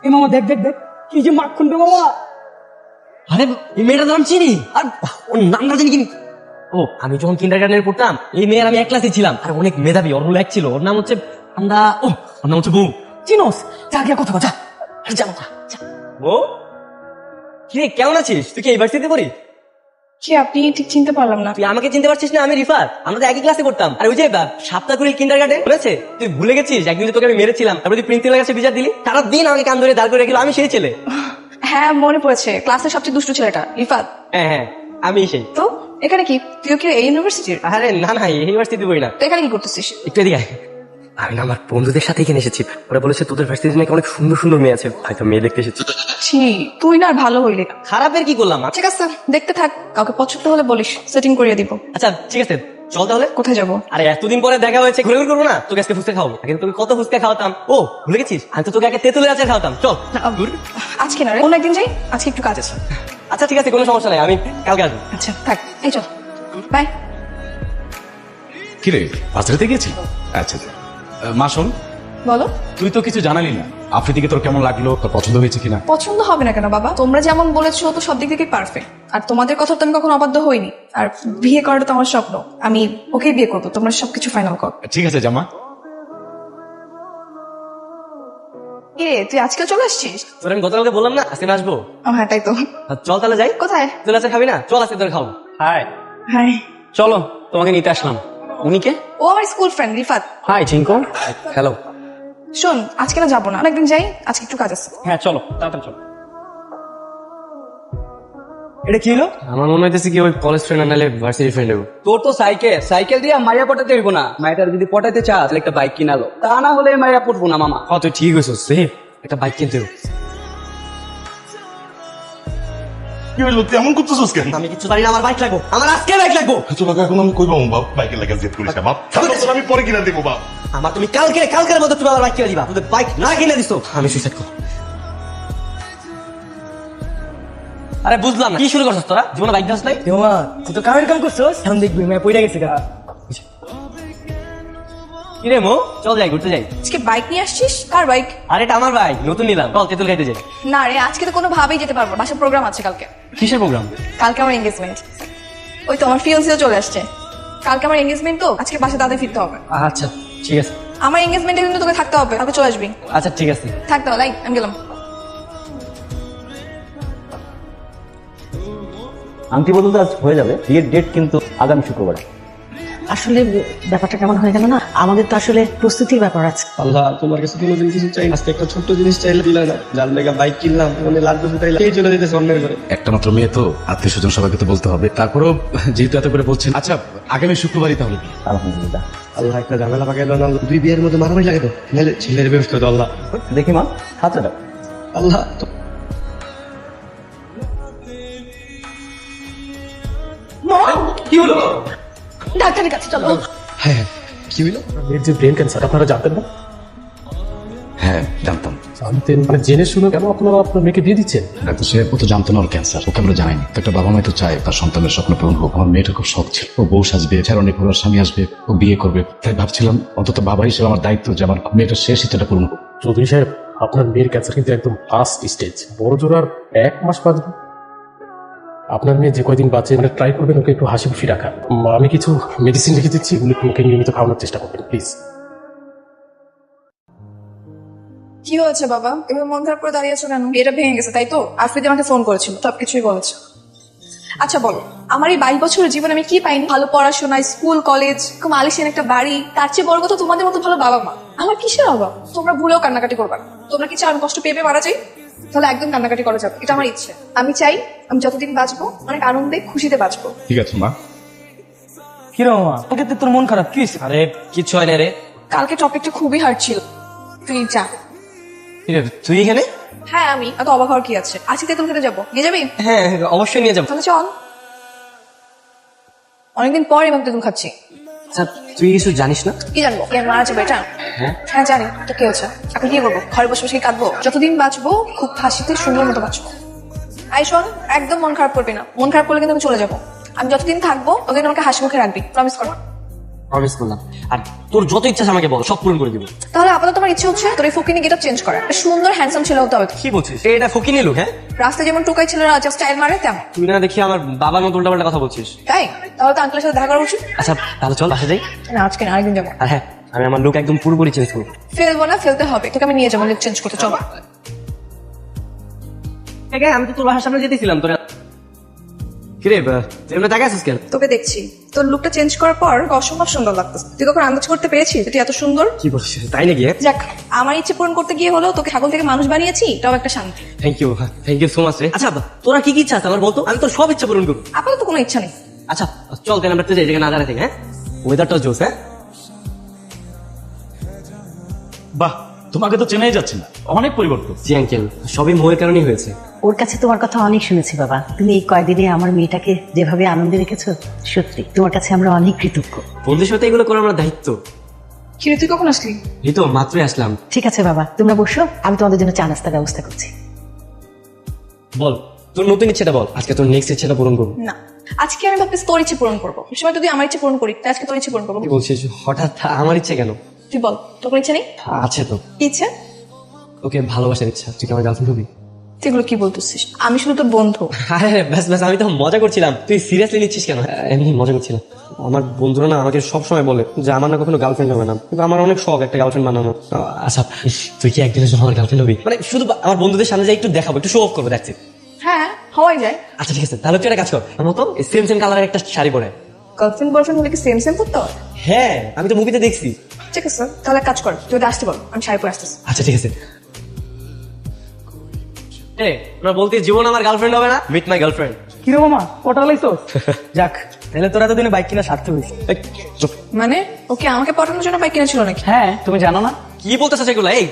এ মামা দেখ দেখ দেখ কি যে মাখন রে মামা। আরে এই মেয়েটার নাম চিনি, আর ওর নামটা জানি কি। ও, আমি যখন কিন্ডারগার্টেনে পড়তাম এই মেয়ের আমি এক ক্লাসে ছিলাম, আর অনেক মেধাবী, ওর রোল এক ছিল। ওর নাম হচ্ছে ওর নাম হচ্ছে বউ। চিনোস যা গিয়া কথা কথা। আরে যাবো বউ। কি রে, কেমন আছিস? তুই কি ইউনিভার্সিটিতে পড়ি? কি আপনি ঠিক চিনতে পারলাম না। তুই আমাকে চিনতে পারছিস না? আমি রিফাত, আমরা তো একই ক্লাসে পড়তাম। আর ওই যে সাপ্তাহকুড়ি কিন্ডারগার্টেন মনেছে? তুই ভুলে গেছিস একদিন যে তোকে আমি মেরেছিলাম, তারপরে তুই প্রিন্সিপালের কাছে বিচার দিলি। সারাদিন আমাকে কান ধরে দাঁড় করে রেখেছিল, আমি সেই ছেলে। হ্যাঁ মনে পড়েছে, ক্লাসের সবচেয়ে দুষ্টু ছেলেটা রিফাত। হ্যাঁ হ্যাঁ, আমি সেই। তো এখানে কি তুইও কি এই ইউনিভার্সিটির? আরে না না, এই ইউনিভার্সিটি পড়ি না। তো এখানে কি করতেছিস? একটু এদিকে আয়। আমি না আমার বন্ধুদের সাথে এখানে এসেছি। ওরা বলেছে তোদের ভার্সিটিতে নাকি অনেক সুন্দর সুন্দর মেয়ে আছে, হয়তো মেয়ে দেখতে এসেছি। ছি, তুই না আর ভালো হইলি না। খারাপের কি করলাম? ঠিক আছে দেখতে থাক, কাউকে পছন্দ হলে বলিস, সেটিং করিয়ে দিব। আচ্ছা ঠিক আছে, চল তাহলে। কোথায় যাবো? আরে এতদিন পরে দেখা হয়েছে, ঘুরে ঘুরে করবো না? তোকে আজকে ফুচকা খাওয়াবো। আগে তোকে কত ফুচকা খাওয়াতাম। ও ভুলে গেছিস? আমি তো তোকে আগে তেঁতুলের আচার খাওয়াতাম। চল। আজকে না রে, অন্য একদিন যাই, আজকে একটু কাজ আছে। আচ্ছা ঠিক আছে, কোনো সমস্যা নাই, আমি কালকে আসবো। আচ্ছা থাক, এই চল বাই। কিরে বাজারেতে গেছি? আচ্ছা মা শোন, বলো। তুই তো কিছু জানালি না, আফ্রিদিকে তোর কেমন লাগলো, তোর পছন্দ হয়েছে কিনা? পছন্দ হবে না কেন বাবা? তোমরা যেমন বলেছো তো সব দিক থেকে পারফেক্ট, আর তোমাদের কথা তো আমি কখনো অবাধ্য হইনি। আর বিয়ে করাটা তো আমার স্বপ্ন, আমি ওকে বিয়ে করবো। তোমরা সবকিছু ফাইনাল কর। ঠিক আছে জামা। কিরে তুই আজকে চলে আসছিস? তোর আমি গতকালকে বললাম না আজকে না আসবো। ও হ্যাঁ তাই তো। চল তাহলে যাই। কোথায়? তোর আচার খাবি না? চল আজকে তোর খাবো। হাই। হাই। চলো, তোমাকে নিতে আসলাম। উনি কে? ও আমার school friend Rifat. High Chinku. Hello. শোন আজকে না যাবো না, অনেকদিন যাই, আজকে একটু কাজ আছে। হ্যাঁ চলো, তাড়াতাড়ি চলো। এটা কি হলো? আমার মনে হইতেছে কি ওই কলেজ ফ্রেন্ড নাহলে ভার্সিটি ফ্রেন্ড হবে। তোর তো সাইকেল দিয়ে মাইয়া পটাতে হইব না। মাইয়াটার যদি পটাইতে চাস তাহলে একটা বাইক কিনালো, তা না হলে মাইয়া পটবো না মামা। তুই ঠিক হয়েছিস, একটা বাইক কিনতে হবে। কি হইলো তুই এমন করতেছিস কেন? আমি কিছু জানি না, আমার বাইক লাগবো, আমার আজকে বাইক লাগবো। তোকে এখন আমি কইবা বাপ বাইকের লাগা জেদ করিস না বাপ। আমি পরে কিনা দেবো বাপ। আমার তুমি কালকের মধ্যে তুমি আমার বাইক কিনে দিবা। তোদের বাইক না কিনে দিছো আমি সুইসাইড করব। আরে বুঝলাম না, কি শুরু করছিস তোরা? জীবনে বাইক দাস নাই? দেওয়া তুই তো কামের কাম করছস, এখন দেখবি মায়া পইরা গেছে গা। কি রে মো, চল যাই, ঘুরতে যাই। আজকে বাইক নিয়ে আসছিস? কার বাইক? আরে এটা আমার বাইক, নতুন নিলাম। চল তেঁতুল খাইতে যাই। না রে, আজকে তো কোনো ভাবেই যেতে পারবো না, বাসার প্রোগ্রাম আছে কালকে। কিসের প্রোগ্রাম? কালকে আমার এঙ্গেজমেন্ট। ওই তো আমার ফিয়ান্সিও চলে আসছে। কালকে আমার এঙ্গেজমেন্ট, তো আজকে বাসা তাদের ফিরতে হবে। আচ্ছা ঠিক আছে। আমার এঙ্গেজমেন্টে কিন্তু তোকে থাকতে হবে, কালকে চলে আসবি। আচ্ছা ঠিক আছে। থাকতে হবে, আমি গেলাম। আংটি বদল তো আজ হয়ে যাবে, বিয়ের ডেট কিন্তু আগামী শুক্রবার। আসলে ব্যাপারটা কেমন হয়ে গেল না, আমাদের তো আসলে প্রস্তুতির ব্যাপার আছে। আল্লাহ তোমার কাছে কোনোদিন কিছু চাই, আজকে একটা ছোট্ট জিনিস চাইলে দিলা না। যার লেগে বাইক কিনলাম, মানে লাড্ডু ফুটাইলাম, এই চলে যেতেছে অন্যের করে। একটা মাত্র মেয়ে তো, আত্মীয় স্বজন সবাইকে তো বলতে হবে। তারপরও যেহেতু এত করে বলছেন, আচ্ছা আগামী শুক্রবারই তাহলে কি? আলহামদুলিল্লাহ। আল্লাহ একটা ঝামেলা পাকাই দাও না, দুই বিয়ের মধ্যে মারামারি লাগে তো, নাহলে ছেলের ব্যবস্থা তো আল্লাহ। দেখি মা হাতটা দাও। আল্লাহ কি হলো? ডাক্তারের কাছে চলো। হ্যাঁ কি হইলো? মেয়ের যে ব্রেন ক্যান্সার আপনারা জানতেন না? হ্যাঁ জানতাম। জানতেন মানে জেনে শুনে কেন আপনারা আপনার মেয়েকে দিয়ে দিচ্ছেন? ডাক্তার সাহেব ও তো জানতো না ওর ক্যান্সার, ওকে আমরা জানাইনি। তো একটা বাবা মাই তো চায় তার সন্তানের স্বপ্ন পূরণ হোক। আমার মেয়েটা খুব শখ ছিল, ও বউ সাজবে, অনেক ওর স্বামী আসবে, ও বিয়ে করবে। তাই ভাবছিলাম অন্তত বাবা হিসেবে আমার দায়িত্ব যে আমার মেয়েটার শেষ ইচ্ছাটা পূরণ হোক। চৌধুরী সাহেব, আপনার মেয়ের ক্যান্সার কিন্তু একদম ফার্স্ট স্টেজ, বড় জোর আর 1 মাস বাঁচবে। আপনার মেয়ে যে কয়দিন বাঁচে মানে ট্রাই করবেন ওকে একটু হাসি খুশি রাখা। আমি কিছু মেডিসিন লিখে দিচ্ছি, এগুলো একটু ওকে নিয়মিত খাওয়ানোর চেষ্টা করবেন প্লিজ। কি হয়েছে বাবা, এভাবে মন খারাপ করে দাঁড়িয়ে আছো কেন? বিয়েটা ভেঙে গেছে তাই তো? আফ্রিদি আমাকে ফোন করেছিল, সবকিছুই বলেছে। আচ্ছা বলো, আমার এই 22 বছরের জীবনে আমি কি পাইনি? ভালো পড়াশোনা, স্কুল কলেজ, খুব আলিশান একটা বাড়ি, তার চেয়ে বড় কথা তোমাদের মতো ভালো বাবা মা। আমার কিসের অভাব? তোমরা ভুলেও কান্নাকাটি করবা না। তোমরা কি চাও আমি কষ্ট পেয়ে মারা যাই? তাহলে একদম কান্নাকাটি করা যাবে, এটা আমার ইচ্ছে। আমি চাই আমি যতদিন বাঁচবো অনেক আনন্দে খুশিতে বাঁচবো। ঠিক আছে মা। কি রে মামা, তোকে তোর মন খারাপ কি হইছে? আরে কিচ্ছু হয় না রে। কালকে টপিকটা খুবই হার্ড ছিল, তুই যা। কি রে, তুই এখানে? হ্যাঁ আমি এত অবাক হওয়ার কি আছে, আজকে তেঁতুল খেতে যাবো, নিয়ে যাবি? হ্যাঁ অবশ্যই নিয়ে যাবো। তাহলে চল। অনেকদিন পর এভাবে তেঁতুল খাচ্ছি। আচ্ছা তুই কিছু জানিস না? কি জানবো, কি আমি মারা যাবো এটা? হ্যাঁ জানি। তো কি হচ্ছে, এখন কি করবো? ঘরে বসে বসে কাঁদবো? যতদিন বাঁচবো খুব হাসিতে সুন্দর মতো বাঁচবো। আই শোন, একদম মন খারাপ করবি না। মন খারাপ করলে কিন্তু আমি চলে যাবো। আমি যতদিন থাকবো ততদিন আমাকে হাসি মুখে রাখবি, প্রমিস কর। প্রমিস করলাম। আর তোর যত ইচ্ছা আছে আমাকে বল, সব পূরণ করে দিব। তাহলে আপাতত তোমার ইচ্ছে হচ্ছে তোর এই ফকিনি গেটআপ চেঞ্জ করা, একটা সুন্দর হ্যান্ডসাম ছেলে হতে হবে। কি বলছিস? এটা ফকিনি লোক? হ্যাঁ, রাস্তায় যেমন টোকাই ছেলেরা জাস্ট স্টাইল মারে তেমন। তুই না দেখি আমার বাবার মতো উল্টাপাল্টা কথা বলছিস। তাই তাহলে তো আঙ্কেলের সাথে দেখা করা উচিত। আচ্ছা তাহলে চল বাসা যাই। না আজকে না, আরেকদিন যাবো। আর হ্যাঁ, আমি আমার লুক একদম পুরোপুরি চেঞ্জ করবো। ফেলবো না, ফেলতে হবে, তোকে আমি নিয়ে যাবো লুক চেঞ্জ করতে। চলো। আমি তো তোর বাসার সামনে যেতেছিলাম। তোর কিরে এমনি তাকে আসিস কেন? তোকে দেখছি, তোর লুকটা চেঞ্জ করার পর অসম্ভব সুন্দর লাগতেছে। তুই কখন আন্দাজ করতে পেরেছিস তুই এত সুন্দর? কি বলছিস? তাই নাকি? যাক, আমার ইচ্ছে পূরণ করতে গিয়ে হলো তোকে ছাগল থেকে মানুষ বানিয়েছি, এটাও একটা শান্তি। থ্যাংক ইউ সো মাচ রে। আচ্ছা তোরা কি কি ইচ্ছা আছে আমার বলতো, আমি তোর সব ইচ্ছা পূরণ করবো। আপাতত কোনো ইচ্ছা নেই। আচ্ছা চল তাহলে আমরা তো যাই, জায়গায় না দাঁড়াতে। হ্যাঁ, ওয়েদারটাও জোস। হ্যাঁ, বাহ, তোমাকে তো চেনাই যাচ্ছে না, অনেক পরিবর্তন। জি আঙ্কেল, সবই মোয়ের কারণেই হয়েছে। ওর কাছে তোমার কথা অনেক শুনেছি বাবা। তুমি এই কয়দিনে আমার মেয়েটাকে যেভাবে আনন্দে রেখেছো, সত্যি তোমার কাছে আমরা অনেক কৃতজ্ঞ। বন্ধুর সাথে এগুলো করার আমার দায়িত্ব। কি রে, তুই কখন আসলি? এই তো মাত্রই আসলাম। ঠিক আছে বাবা, তোমরা বসো, আমি তোমাদের জন্য চা নাস্তার ব্যবস্থা করছি। বল তোর নতুন ইচ্ছেটা বল, আজকে তোর নেক্সট ইচ্ছেটা পূরণ করবো। না, আজকে আমি ভাবতেছি তোর ইচ্ছে পূরণ করবো। এই সময় যদি আমার ইচ্ছে পূরণ করি, তাই আজকে তোর ইচ্ছে পূরণ করবো। কি বলছিস হঠাৎ? আমার ইচ্ছে কেন? তুই বল, তোর কোনো ইচ্ছে নেই? আছে তো, কি ইচ্ছে? ওকে ভালোবাসার ইচ্ছা। তুই কি আমার গার্লফ্রেন্ড হবি? তুই এগুলো কি বলতেছিস? আমি শুধু তোর বন্ধু। আরে ব্যাস ব্যাস, আমি তো মজা করছিলাম। তুই সিরিয়াসলি নিচ্ছিস কেন? এমনি মজা করছিলাম। আমার বন্ধুরা না আমাকে সবসময় বলে যে আমার না কখনো গার্লফ্রেন্ড হবে না, কিন্তু আমার অনেক শখ একটা গার্লফ্রেন্ড বানানো। আচ্ছা তুই কি একদিনের জন্য আমার গার্লফ্রেন্ড হবি? মানে শুধু আমার বন্ধুদের সামনে যাই একটু দেখাবো, একটু শো অফ করবো, দেখছি। হ্যাঁ, হওয়াই যায়। আচ্ছা ঠিক আছে, তাহলে তুই একটা কাজ কর, আমার মতো সেম সেম কালারের একটা শাড়ি পরে। গার্লফ্রেন্ড বয়ফ্রেন্ড হলে কি সেম সেম করতে হয়? হ্যাঁ, আমি তো মুভিতে দেখছি। ঠিক আছে, তাহলে এক কাজ কর, তুই ওটা আসতে বল, আমি শাড়ি পরে আসতেছি। আচ্ছা ঠিক আছে। তোরা বলতে জীবন আমার গার্লফ্রেন্ড হবে না? Meet my girlfriend. কি রে মামা, কটা লাইছো? যাক, তাহলে তোরা এতদিনে বাইক কিনা সার্থক হয়েছে। মানে ওকে আমাকে পাঠানোর জন্য বাইক কিনেছিল নাকি? হ্যাঁ, তুমি জানো না? কি বলতেছে সেগুলো? এই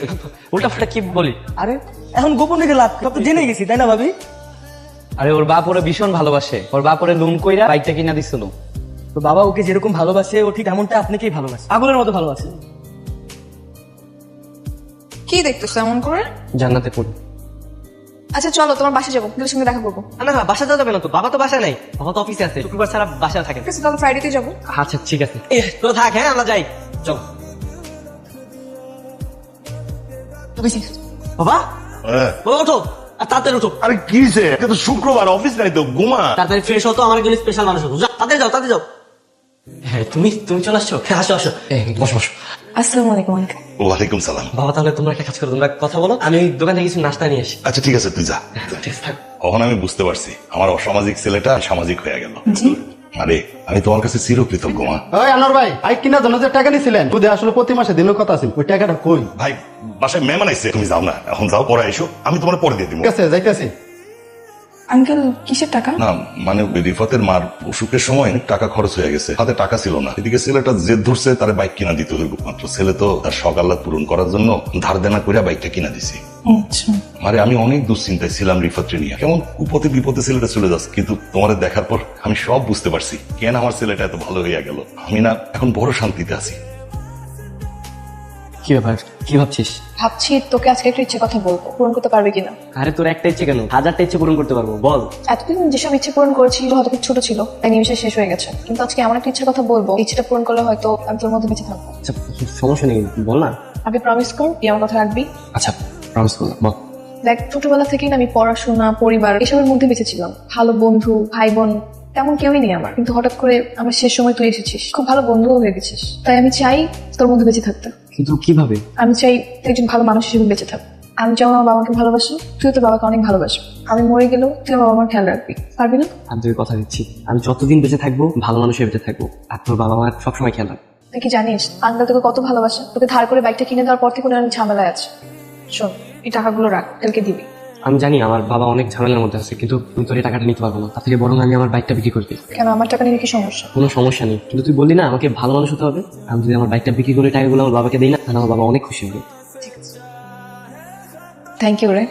উল্টা ফাল্টা কি বলি? আরে এখন গোপন রেখে লাভ, সব তো জেনে গেছি, তাই না ভাবি? আরে ওর বাপ ওরে ভীষণ ভালোবাসে, ওর বাপ ওরে লোন কইরা বাইকটা কিনা দিছিল। তো বাবা ওকে যেরকম ভালোবাসে, ও ঠিক এমনটা আপনাকেই ভালোবাসে, আগুনের মতো ভালোবাসে। কি দেখতেছো এমন করে? জান্নাতে পড়ি। আচ্ছা চলো, তোমার বাসা যাবো, তোর সঙ্গে দেখা করবো। না না, বাসা যাওয়া যাবে না তো, বাবা তো বাসায় নাই, বাবা তো অফিসে আছে, শুক্রবার ছাড়া বাসায় থাকে। ঠিক আছে, তাহলে ফ্রাইডেতে যাবো। আচ্ছা ঠিক আছে, তোরা থাক। হ্যাঁ, আমরা যাই, চল। বাবা হ্যাঁ। বাবা ওঠো, আর তাড়াতাড়ি ওঠো। আরে কি হয়েছে? এটা তো শুক্রবার, অফিস নাই তো, ঘুমা। তাড়াতাড়ি ফ্রেশ হতো, আমার একজন স্পেশাল মানুষ হতো। তাড়াতাড়ি যাও, তাড়াতাড়ি যাও। হ্যাঁ, তুমি চলে আসছো? হ্যাঁ, আসো আসো, বসো বসো। আসসালামু আলাইকুম আঙ্কেল। ওয়ালাইকুম সালাম। বাবা তাহলে তোমরা একটা কাজ করো, তোমরা কথা বলো, আমি ওই দোকান থেকে কিছু নাস্তা নিয়ে আসি। আচ্ছা ঠিক আছে, তুই যা। ঠিক আছে, থাক। তখন আমি বুঝতে পারছি আমার অসামাজিক ছেলেটা সামাজিক হয়ে গেল। জি। আরে আমি তোমার কাছে চিরকৃতজ্ঞ মা। ওই আনোয়ার ভাই, বাইক কিনার জন্য যে টাকা নিছিলেন, বুঝে আসলে প্রতি মাসে দিনের কথা আছে, ওই টাকাটা কই? ভাই বাসায় মেহমান আইছে, তুমি যাও না, এখন যাও, পরে এসো, আমি তোমার পরে দিয়ে দিব। ঠিক আছে, যাইতেছি। আঙ্কেল কিসের টাকা? না মানে রিফাতের মার অসুখের সময় অনেক টাকা খরচ হয়ে গেছে, হাতে টাকা ছিল না। এদিকে ছেলেটা জেদ ধরছে, তার বাইক কিনা দিতে হইব। মাত্র ছেলে তো তার শখ আহ্লাদ পূরণ করার জন্য ধার দেনা করে বাইকটা কিনা দিছি। আচ্ছা। আরে আমি অনেক দুশ্চিন্তায় ছিলাম রিফাতকে নিয়ে, কেমন কুপথে বিপদে ছেলেটা চলে যাচ্ছে, কিন্তু তোমার দেখার পর আমি সব বুঝতে পারছি কেন আমার ছেলেটা এত ভালো হইয়া গেল। আমি না এখন বড় শান্তিতে আছি। কি ব্যাপার, কি ভাবছিস? ভাবছি তোকে আজকে একটা ইচ্ছে কথা বলবো, পূরণ করতে পারবে কিনা। আরে তোর একটা ইচ্ছে কেন, হাজারটা ইচ্ছে পূরণ করতে পারবো, বল। এতদিন যেসব ইচ্ছে পূরণ করেছি হয়তো খুব ছোট ছিল, তাই নিমিশে শেষ হয়ে গেছে, কিন্তু আজকে এমন একটা ইচ্ছের কথা বলবো, ইচ্ছেটা পূরণ করলে হয়তো আমি তোর মধ্যে বেঁচে থাকবো। আচ্ছা সমস্যা নেই, বল না। আগে প্রমিস কর, তুই আমার কথা রাখবি। আচ্ছা প্রমিস করলাম, বল। দেখ, ছোটবেলা থেকেই না আমি পড়াশোনা, পরিবার এসবের মধ্যে বেঁচে ছিলাম। ভালো বন্ধু, ভাই বোন তেমন কেউই নেই আমার, কিন্তু হঠাৎ করে আমার শেষ সময় তুই এসেছিস, খুব ভালো বন্ধুও হয়ে গেছিস। তাই আমি চাই তোর মধ্যে বেঁচে থাকতে। কিন্তু কিভাবে? আমি চাই তুই একজন ভালো মানুষ হিসেবে বেঁচে থাক। আমি চাও আমার বাবাকে ভালোবাসি, তুই তোর বাবাকে অনেক ভালোবাসি। আমি মরে গেলেও তুই আমার বাবার খেয়াল রাখবি, পারবি না? আমি তোকে কথা দিচ্ছি, আমি যতদিন বেঁচে থাকবো ভালো মানুষের বেঁচে থাকবো, আর তোর বাবা আমার সবসময় খেয়াল রাখবে। তুই কি জানিস আঙ্কেল তোকে কত ভালোবাসে? তোকে ধার করে বাইকটা কিনে দেওয়ার পর থেকে ওনার অনেক ঝামেলায় আছে। শোন, এই টাকাগুলো রাখ, কালকে দিবি। আমি জানি আমার বাবা অনেক ঝামেলার মধ্যে আছে, কিন্তু আমি তোর এই টাকাটা নিতে পারবো না, তার থেকে বরং আমি আমার বাইকটা বিক্রি করে দিই। কেন, আমার টাকা নিলে কি সমস্যা? কোনো সমস্যা নেই, কিন্তু তুই বললি না আমাকে ভালো মানুষ হতে হবে, আমি যদি আমার বাইকটা বিক্রি করে টাকাগুলো আমার বাবাকে দিই না, তাহলে আমার বাবা অনেক খুশি হবে। ঠিক আছে, থ্যাংক ইউ রে।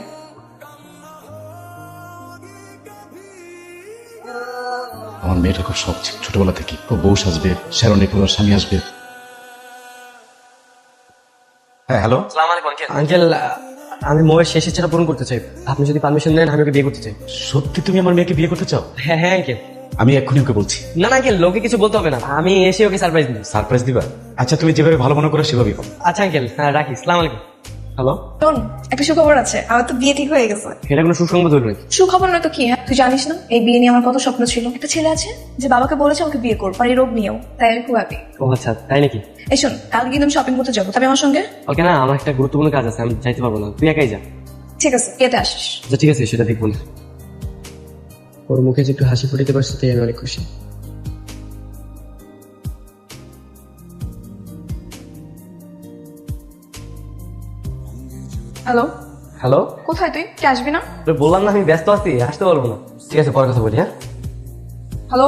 আমার মেয়েটা খুব শখ ছিল ছোটবেলা থেকে, ও বউ সাজবে, শ্যারণী পড়ার স্বামী আসবে। হ্যাঁ হ্যালো, আঙ্কেল আমি মোয়ের শেষ ইচ্ছাটা পূরণ করতে চাই, আপনি যদি পারমিশন দেন আমি ওকে বিয়ে করতে চাই। সত্যি তুমি আমার মেয়েকে বিয়ে করতে চাও? হ্যাঁ হ্যাঁ আঙ্কেল। আমি এক্ষুনি ওকে বলছি। না না আঙ্কেল, লোকে কিছু বলতে হবে না, আমি এসে ওকে সারপ্রাইজ দিব। সারপ্রাইজ দিবা? আচ্ছা, তুমি যেভাবে ভালো মনে করো সেভাবেই করো। আচ্ছা আঙ্কেল, হ্যাঁ রাখি, সালাম আলাইকুম। হ্যালো, শোন, একটা সুখবর আছে, আমার তো বিয়ে ঠিক হয়ে গেছে। এটা কোনো সুসংবাদ হলো নাকি? সুখবর নয় তো কি, হ্যাঁ তুই জানিস না এই বিয়ে নিয়ে আমার কত স্বপ্ন ছিল। একটা ছেলে আছে যে বাবাকে বলেছে আমাকে বিয়ে করবো, আর এই রোগ নিয়েও, তাই আমি খুব হ্যাপি। ও আচ্ছা, তাই নাকি? এই শোন, কালকে কিন্তু আমি শপিং করতে যাবো, তবে আমার সঙ্গে। ওকে না, আমার একটা গুরুত্বপূর্ণ কাজ আছে, আমি যাইতে পারবো না, তুই একাই যা। ঠিক আছে, বিয়েতে আসিস। আচ্ছা ঠিক আছে, সেটা দেখবো না। ওর মুখে যে একটু হাসি ফুটাতে পারছি তাই আমি অনেক খুশি। হ্যালো, হ্যালো, কোথায় তুই? কি আসবি না? তোর বললাম না আমি ব্যস্ত আছি, আসতে পারবো না। ঠিক আছে, পরে কথা বলি। হ্যাঁ, হ্যালো,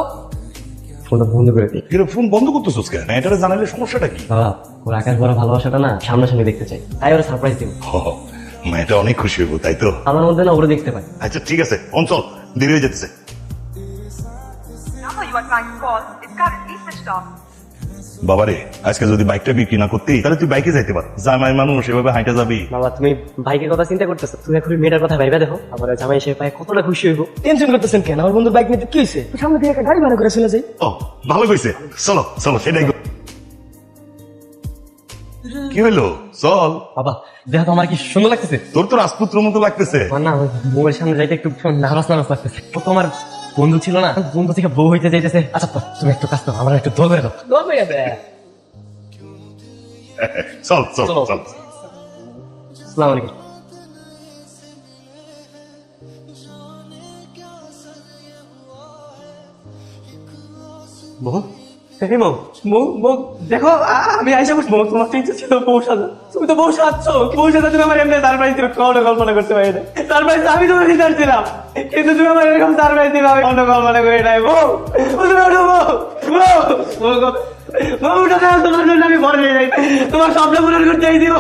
ফোনটা বন্ধ করে দিই। কিন্তু ফোন বন্ধ করতেছিস কেন? এটারে জানাইলে সমস্যাটা কি? বাবা, ওর আকাশ ভরা ভালোবাসাটা না সামনাসামনি দেখতে চাই, তাই ওরা সারপ্রাইজ দিব। মেয়েটা অনেক খুশি হইব, তাই তো? আমার মধ্যে না ওরা দেখতে পাই। আচ্ছা ঠিক আছে, অঞ্চল দেরি হয়ে যেতেছে। বাবারে, আজকে যদি বাইকটা বিক্রি না করতি তাহলে তুই বাইকে যাইতে পার। জামাই মানুষ, এভাবে হাইটা যাবি? বাবা, তুমি বাইকের কথা চিন্তা করতেছো, তুমি এখন মেয়েটার কথা ভাইবা দেখো। আমার জামাই এসে পায় কতটা খুশি হইব। টেনশন করতেছেন কেন? আমার বন্ধুর বাইক নিতে কি হয়েছে? সামনে দিয়ে একটা গাড়ি ভাড়া করে চলে যাই। ও ভালো কইছে, চলো চলো সেটাই কর। কি হইলো? চল। বাবা দেখো তো আমার কি সুন্দর লাগতেছে। তোর তো রাজপুত্র মতো লাগতেছে। আমার না বউয়ের সামনে যাইতে একটু নার্ভাস নার্ভাস লাগতেছে। ও তো আমার বন্ধু ছিল না, বন্ধু থেকে বউ হইতে যাইতেছে। আচ্ছা তুমি একটু কাজ করো, আমার একটু দোয়া করে দাও। দোয়া করে দে। চল চল চলো। চল। আসসালামু আলাইকুম। বউ, এই বউ, বউ, বউ, দেখো আমি আইসা বসবো। তোমার তো ইচ্ছে ছিল বউ সাজা, তুমি তো বউ সাজছো। বউ সাজা তুমি আমার এমনি সারপ্রাইজ দিবে, কখনো কল্পনা করতে পারি না। সারপ্রাইজ আমি তোমার দিতে ছিলাম, কিন্তু তুমি আমার এরকম সারপ্রাইজ দিবে আমি কখনো কল্পনা করি নাই। বউ, তুমি ওঠো বউ, বউ, বউ, বউ উঠো, তোমার জন্য আমি ভরে যাই, তোমার স্বপ্ন পূরণ করতে দিব।